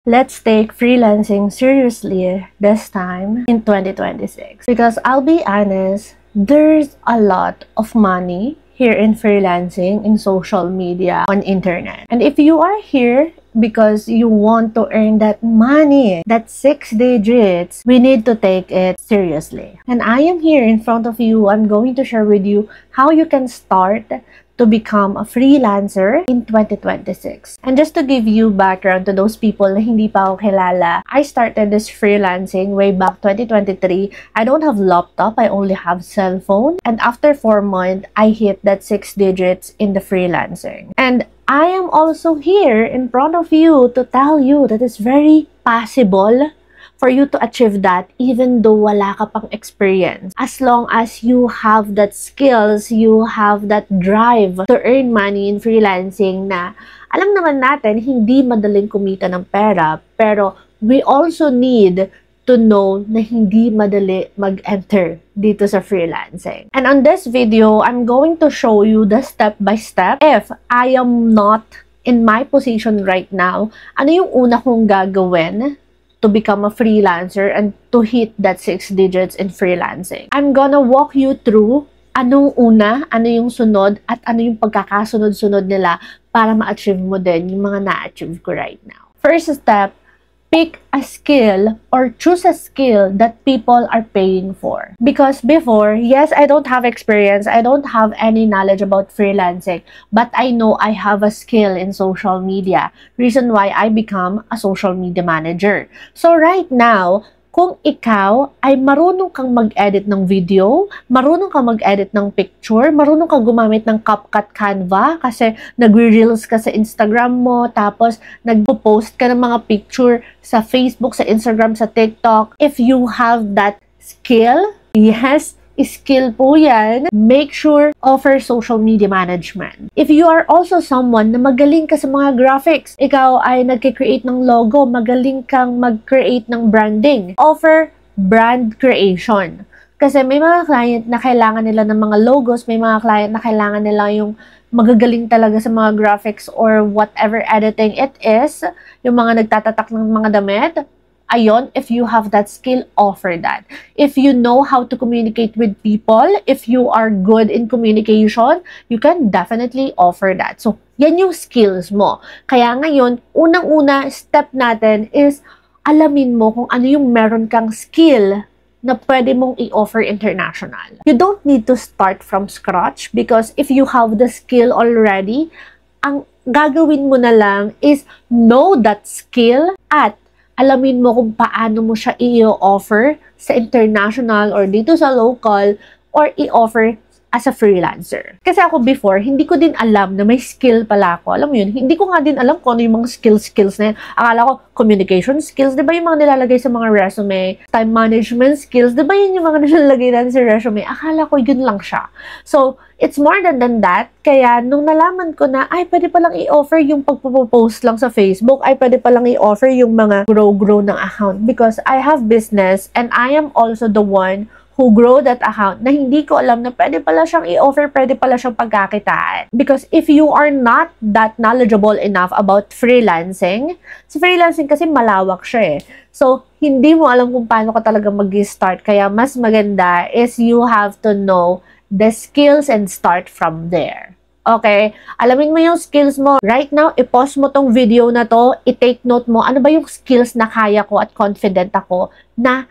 Let's take freelancing seriously this time in 2026. Because I'll be honest, there's a lot of money here in freelancing, in social media, on internet. And if you are here because you want to earn that money, that 6 digits, we need to take it seriously. And I am here in front of you. I'm going to share with you how you can start to become a freelancer in 2026. And just to give you background to those people na hindi pa ako kilala, I started this freelancing way back 2023. I don't have laptop, I only have cell phone. And after 4 months, I hit that 6 digits in the freelancing. And I am also here in front of you to tell you that it's very possible for you to achieve that even though wala ka pang experience. As long as you have that skills, you have that drive to earn money in freelancing na alam naman natin, hindi madaling kumita ng pera, pero we also need to know na hindi madali mag-enter dito sa freelancing. And on this video, I'm going to show you the step-by-step if I am not in my position right now, ano yung una kong gagawin to become a freelancer and to hit that 6 digits in freelancing. I'm gonna walk you through anong una, ano yung sunod, at ano yung pagkakasunod-sunod nila para ma-achieve mo din yung mga na-achieve ko right now. First step, pick a skill or choose a skill that people are paying for. Because before, yes, I don't have experience, I don't have any knowledge about freelancing, but I know I have a skill in social media. Reason why I become a social media manager. So right now, kung ikaw ay marunong kang mag-edit ng video, marunong kang mag-edit ng picture, marunong kang gumamit ng CapCut Canva kasi nagre-reels ka sa Instagram mo, tapos nagpo-post ka ng mga picture sa Facebook, sa Instagram, sa TikTok. If you have that skill, yes, skill po yan, make sure offer social media management. If you are also someone na magaling ka sa mga graphics, ikaw ay nagki-create ng logo, magaling kang mag-create ng branding, offer brand creation. Kasi may mga client na kailangan nila ng mga logos, may mga client na kailangan nila yung magagaling talaga sa mga graphics or whatever editing it is, yung mga nagtatatak ng mga damit. Ayon, if you have that skill, offer that. If you know how to communicate with people, if you are good in communication, you can definitely offer that. So, yan yung skills mo. Kaya ngayon, unang-una step natin is alamin mo kung ano yung meron kang skill na pwede mong i-offer international. You don't need to start from scratch because if you have the skill already, ang gagawin mo na lang is know that skill at alamin mo kung paano mo siya i-offer sa international or dito sa local or i-offer as a freelancer. Kasi ako before, hindi ko din alam na may skill pala ako. Alam mo yun, hindi ko nga din alam kung ano yung mga skills na yun. Akala ko, communication skills, di ba yung mga nilalagay sa mga resume? Time management skills, di ba yun yung mga nilalagay natin sa resume? Akala ko yun lang siya. So, it's more than that. Kaya, nung nalaman ko na, ay, pwede palang i-offer yung pagpo-post lang sa Facebook, ay, pwede palang i-offer yung mga grow ng account. Because I have business and I am also the one who grow that account na hindi ko alam na pwede pala siyang i-offer, pwede pala siyang pagkakitaan. Because if you are not that knowledgeable enough about freelancing, sa freelancing kasi malawak siya eh. So, hindi mo alam kung paano ka talaga mag-start. Kaya mas maganda is you have to know the skills and start from there. Okay? Alamin mo yung skills mo. Right now, i-pause mo tong video na to, i-take note mo, ano ba yung skills na kaya ko at confident ako na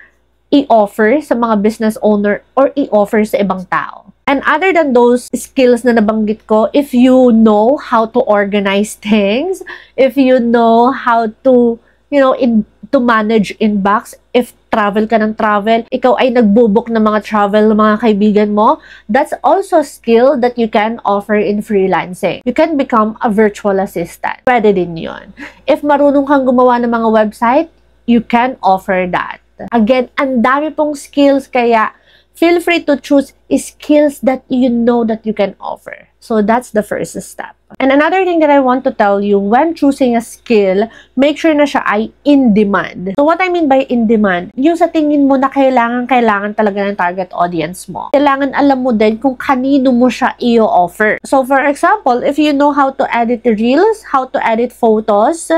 i-offer sa mga business owner or i-offer sa ibang tao. And other than those skills na nabanggit ko, if you know how to organize things, if you know how to, to manage inbox, if travel ka ng travel, ikaw ay nagbubook ng mga travel ng mga kaibigan mo, that's also a skill that you can offer in freelancing. You can become a virtual assistant. Pwede din yun. If marunong kang gumawa ng mga website, you can offer that. Again, ang dami pong skills kaya feel free to choose skills that you know that you can offer. So that's the first step. And another thing that I want to tell you, when choosing a skill, make sure na siya ay in demand. So what I mean by in demand, yung sa tingin mo na kailangan talaga ng target audience mo. Kailangan alam mo din kung kanino mo siya i-offer. So for example, if you know how to edit reels, how to edit photos,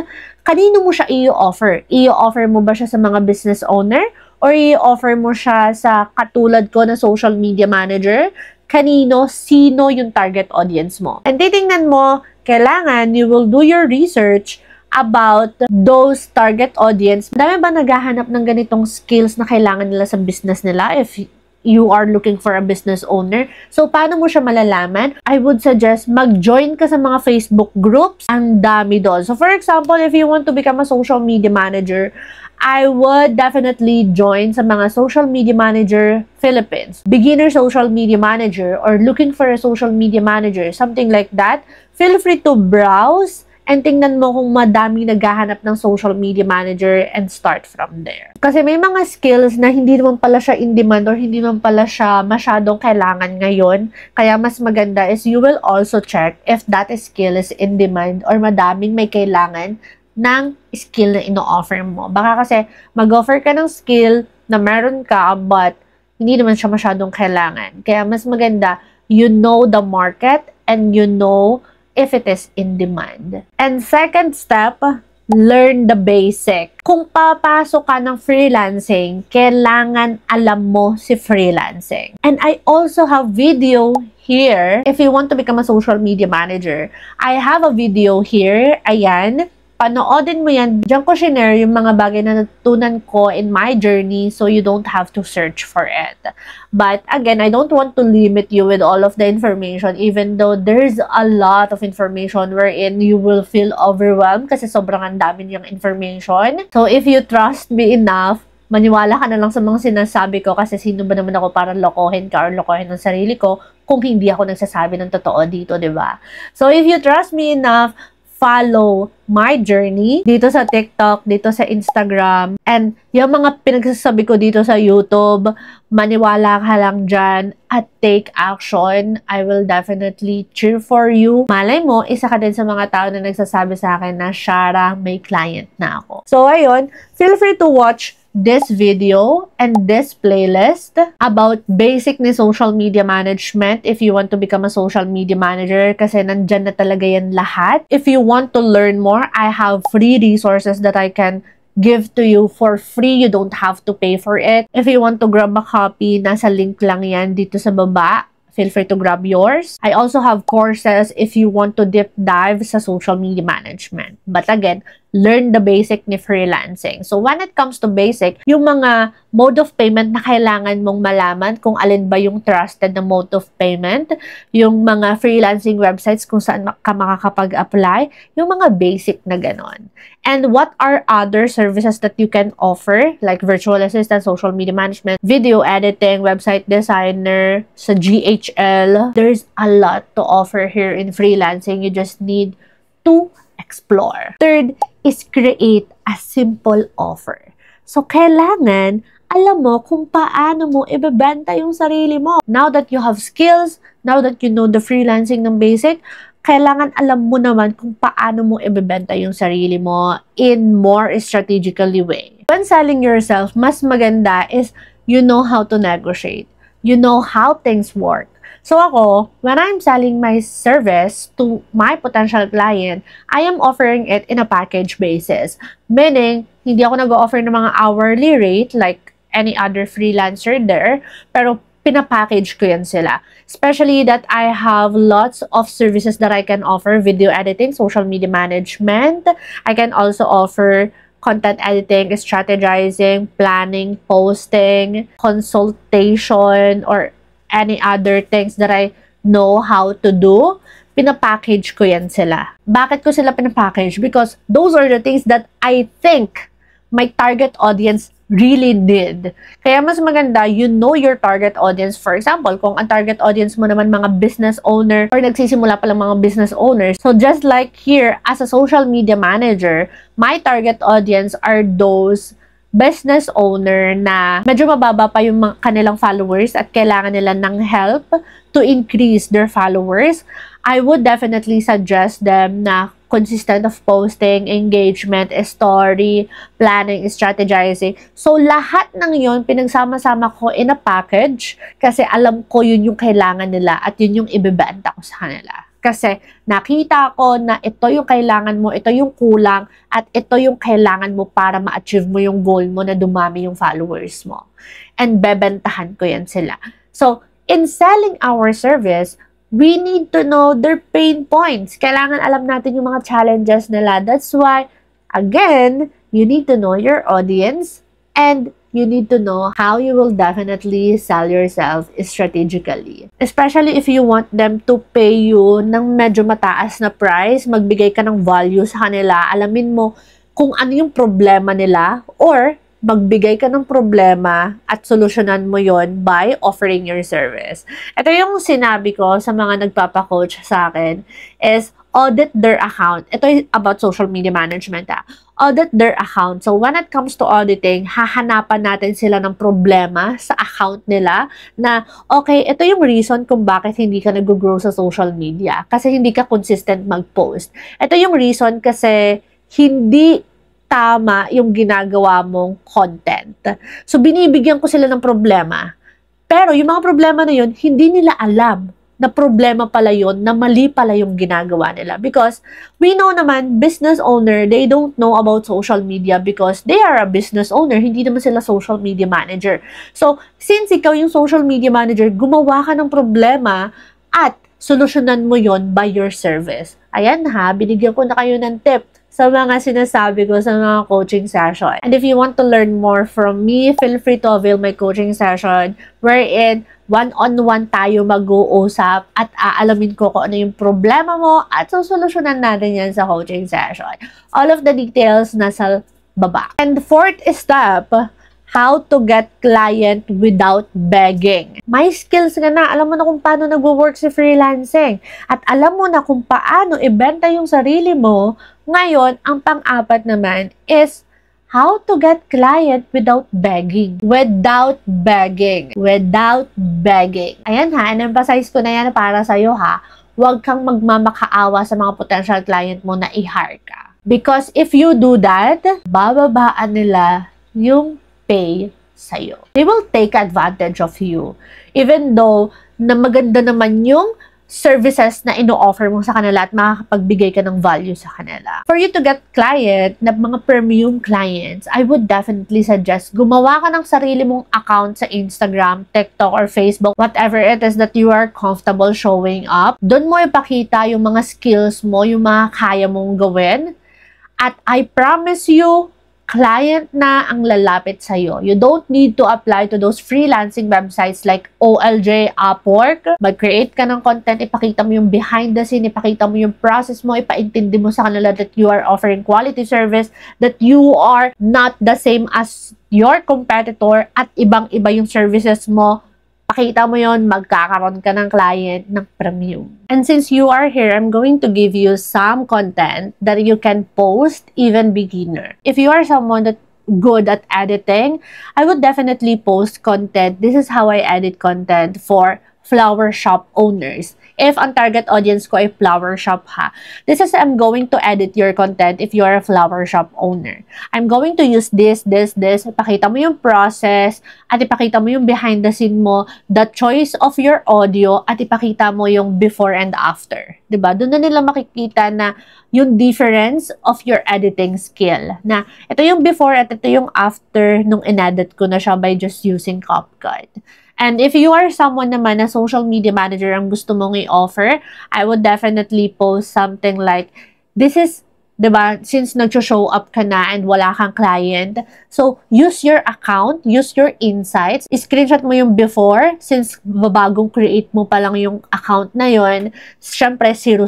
kanino mo siya i-offer? I-offer mo ba siya sa mga business owner? Or i-offer mo siya sa katulad ko na social media manager? Kanino, sino yung target audience mo? And titingnan mo, kailangan you will do your research about those target audience. Dami ba naghahanap ng ganitong skills na kailangan nila sa business nila if you are looking for a business owner? So, paano mo siya malalaman? I would suggest mag-join ka sa mga Facebook groups. Ang dami doon. So, for example, if you want to become a social media manager, I would definitely join sa mga Social Media Manager Philippines, Beginner Social Media Manager, or looking for a social media manager, something like that. Feel free to browse and tingnan mo kung madami naghahanap ng social media manager and start from there. Kasi may mga skills na hindi naman pala siya in demand or hindi naman pala siya masyadong kailangan ngayon. Kaya mas maganda is you will also check if that skill is in demand or madaming may kailangan ng skill na ino-offer mo. Baka kasi mag-offer ka ng skill na meron ka but hindi naman siya masyadong kailangan. Kaya mas maganda, you know the market and you know if it is in demand. And second step, learn the basic. Kung papasok ka ng freelancing, kailangan alam mo si freelancing. And I also have video here if you want to become a social media manager. I have a video here. Ayan. Panoodin mo yan. Diyan ko share yung mga bagay na natutunan ko in my journey so you don't have to search for it. But again, I don't want to limit you with all of the information even though there's a lot of information wherein you will feel overwhelmed kasi sobrang ang dami niyang information. So if you trust me enough, maniwala ka na lang sa mga sinasabi ko kasi sino ba naman ako para lokohin ka or lokohin ng sarili ko kung hindi ako nagsasabi ng totoo dito, di ba? So if you trust me enough, follow my journey dito sa TikTok, dito sa Instagram, and yung mga pinagsasabi ko dito sa YouTube, maniwala ka lang dyan at take action. I will definitely cheer for you. Malay mo, isa ka din sa mga tao na nagsasabi sa akin na, Shara, may client na ako. So, ayun, feel free to watch this video and this playlist about basic ni social media management if you want to become a social media manager kasi nandyan na talaga yan lahat. If you want to learn more, I have free resources that I can give to you for free. You don't have to pay for it. If you want to grab a copy, nasa link lang yan dito sa baba. Feel free to grab yours. I also have courses if you want to deep dive sa social media management. But again, learn the basic ni freelancing. So when it comes to basic, yung mga mode of payment na kailangan mong malaman kung alin ba yung trusted na mode of payment, yung mga freelancing websites kung saan ka makakapag-apply, yung mga basic na ganon. And what are other services that you can offer like virtual assistant, social media management, video editing, website designer, sa GHL. There's a lot to offer here in freelancing. You just need to explore. Third is create a simple offer. So, kailangan alam mo kung paano mo ibebenta yung sarili mo. Now that you have skills, now that you know the freelancing ng basic, kailangan alam mo naman kung paano mo ibebenta yung sarili mo in more strategically way. When selling yourself, mas maganda is you know how to negotiate. You know how things work. So ako, when I'm selling my service to my potential client, I am offering it in a package basis. Meaning, hindi ako nag-offer ng mga hourly rate like any other freelancer there, pero pinapackage ko yan sila. Especially that I have lots of services that I can offer. Video editing, social media management. I can also offer content editing, strategizing, planning, posting, consultation, or any other things that I know how to do. Pinapackage ko yan sila. Bakit ko sila pinapackage? Because those are the things that I think my target audience really need. Kaya mas maganda, you know your target audience. For example, kung ang target audience mo naman mga business owner or nagsisimula pa lang mga business owners. So just like here, as a social media manager, my target audience are those business owner na medyo mababa pa yung kanilang followers at kailangan nila ng help to increase their followers, I would definitely suggest them na consistent of posting, engagement, story, planning, strategizing. So, lahat ng yun, pinagsama-sama ko in a package kasi alam ko yun yung kailangan nila at yun yung ibebenta ko sa kanila. Kasi nakita ko na ito yung kailangan mo, ito yung kulang, at ito yung kailangan mo para ma-achieve mo yung goal mo na dumami yung followers mo. And bebentahan ko yan sila. So, in selling our service, we need to know their pain points. Kailangan alam natin yung mga challenges nila. That's why, again, you need to know your audience and you need to know how you will definitely sell yourself strategically. Especially if you want them to pay you ng medyo mataas na price, magbigay ka ng value sa kanila, alamin mo kung ano yung problema nila or magbigay ka ng problema at solusyonan mo yon by offering your service. Ito yung sinabi ko sa mga nagpapa-coach sa akin is audit their account. Ito is about social media management. Audit their account. So when it comes to auditing, hahanapan natin sila ng problema sa account nila na okay, ito yung reason kung bakit hindi ka nag-grow sa social media. Kasi hindi ka consistent mag-post. Ito yung reason kasi hindi tama yung ginagawa mong content. So, binibigyan ko sila ng problema. Pero, yung mga problema na yun, hindi nila alam na problema pala yun, na mali pala yung ginagawa nila. Because, we know naman, business owner, they don't know about social media because they are a business owner. Hindi naman sila social media manager. So, since ikaw yung social media manager, gumawa ka ng problema at solusyonan mo yon by your service. Ayan ha, binigyan ko na kayo ng tip sa mga sinasabi ko sa mga coaching session. And if you want to learn more from me, feel free to avail my coaching session wherein one-on-one tayo mag-uusap at aalamin ko kung ano yung problema mo at susolusyonan natin yan sa coaching session. All of the details nasa baba. And fourth step, how to get client without begging. May skills ka na. Alam mo na kung paano nagwo-work si freelancing. At alam mo na kung paano ibenta yung sarili mo. Ngayon, ang pang-apat naman is how to get client without begging. Without begging. Without begging. Ayan ha, in-emphasize ko na yan para sa'yo ha. Huwag kang magmamakaawa sa mga potential client mo na i-hire ka. Because if you do that, bababaan nila yung pay sa'yo. They will take advantage of you. Even though na maganda naman yung services na ino-offer mo sa kanila at makakapagbigay ka ng value sa kanila. For you to get client, na mga premium clients, I would definitely suggest gumawa ka ng sarili mong account sa Instagram, TikTok, or Facebook, whatever it is that you are comfortable showing up. Doon mo ipakita yung mga skills mo, yung mga kaya mong gawin. At I promise you, client na ang lalapit sa'yo. You don't need to apply to those freelancing websites like OLJ, Upwork. Mag-create ka ng content, ipakita mo yung behind the scene, ipakita mo yung process mo, ipaintindi mo sa kanila that you are offering quality service, that you are not the same as your competitor at ibang-iba yung services mo. Pakita mo yon, magkakaroon ka ng client ng premium. And since you are here, I'm going to give you some content that you can post, even beginner. If you are someone that good at editing, I would definitely post content. This is how I edit content for flower shop owners. If ang target audience ko ay flower shop ha, this is I'm going to edit your content if you are a flower shop owner. I'm going to use this. Ipakita mo yung process at ipakita mo yung behind the scene mo, the choice of your audio at ipakita mo yung before and after. Diba? Doon na nila makikita na yung difference of your editing skill. Na ito yung before at ito yung after nung inedit ko na siya by just using CapCut. And if you are someone naman na social media manager ang gusto mong i-offer, I would definitely post something like, this is, diba, since nag-show up ka na and wala kang client, so use your account, use your insights, screenshot mo yung before, since bagong create mo pa lang yung account na yon, syempre 000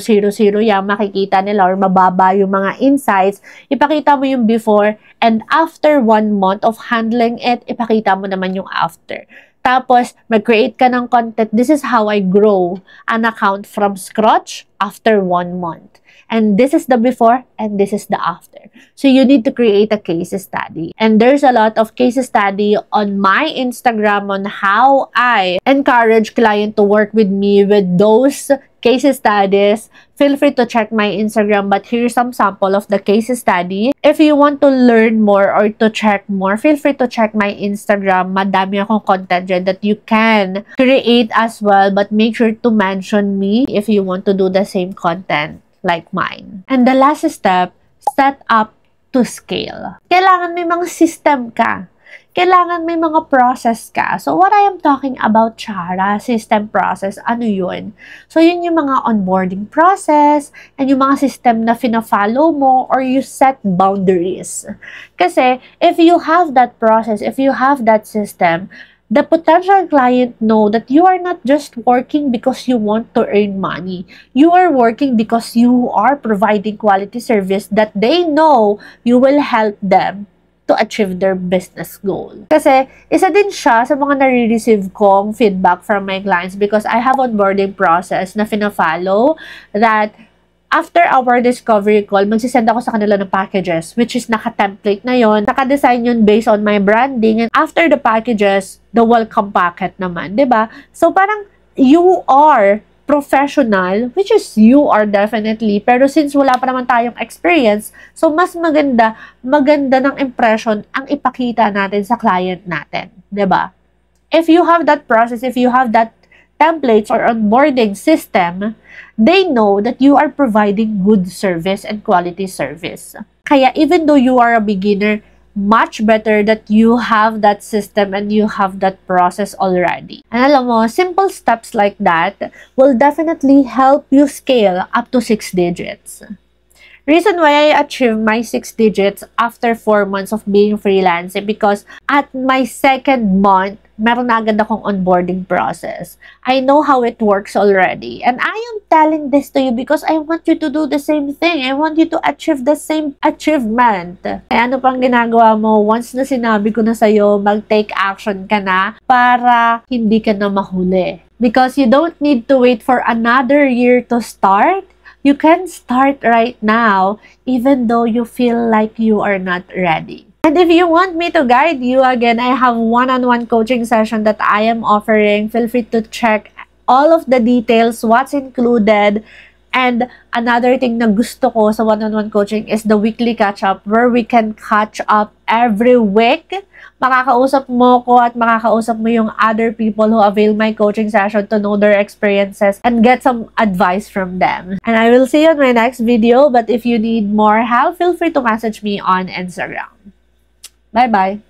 yung makikita nila or mababa yung mga insights, ipakita mo yung before, and after 1 month of handling it, ipakita mo naman yung after. Tapos, mag-create ka ng content. This is how I grow an account from scratch after 1 month. And this is the before and this is the after. So you need to create a case study. And there's a lot of case study on my Instagram on how I encourage client to work with me with those case studies. Feel free to check my Instagram, but here's some sample of the case study. If you want to learn more or to check more, feel free to check my Instagram. Madami akong content dyan that you can create as well, but make sure to mention me if you want to do the same content like mine. And the last step, set up to scale. Kailangan may mga system ka. Kailangan may mga process ka. So, what I am talking about, Chara, system process, ano yun? So, yun yung mga onboarding process and yung mga system na fina-follow mo or you set boundaries. Kasi, if you have that process, if you have that system, the potential client know that you are not just working because you want to earn money. You are working because you are providing quality service that they know you will help them to achieve their business goal. Kasi, isa din siya sa mga nare-receive kong feedback from my clients because I have onboarding process na fina-follow that after our discovery call, magsisend ako sa kanila ng packages which is naka-template na yon, naka-design yun based on my branding, and after the packages, the welcome packet naman, 'di ba? So, parang you are professional, which is you are definitely, pero since wala pa naman tayong experience, so mas maganda ng impression ang ipakita natin sa client natin, 'di ba? If you have that process, if you have that templates or onboarding system, they know that you are providing good service and quality service. Kaya even though you are a beginner, much better that you have that system and you have that process already. And alam mo, simple steps like that will definitely help you scale up to 6 digits. Reason why I achieved my 6 digits after 4 months of being freelancing because at my second month, meron na agad akong onboarding process. I know how it works already. And I am telling this to you because I want you to do the same thing. I want you to achieve the same achievement. Kaya ano pang ginagawa mo? Once na sinabi ko na sa'yo, mag-take action ka na para hindi ka na mahuli. Because you don't need to wait for another year to start. You can start right now even though you feel like you are not ready. And if you want me to guide you, again, I have one-on-one coaching session that I am offering. Feel free to check all of the details, what's included. And another thing na gusto ko sa one-on-one coaching is the weekly catch-up where we can catch up every week. Makakausap mo ko at makakausap mo yung other people who avail my coaching session to know their experiences and get some advice from them. And I will see you on my next video. But if you need more help, feel free to message me on Instagram. Bye-bye.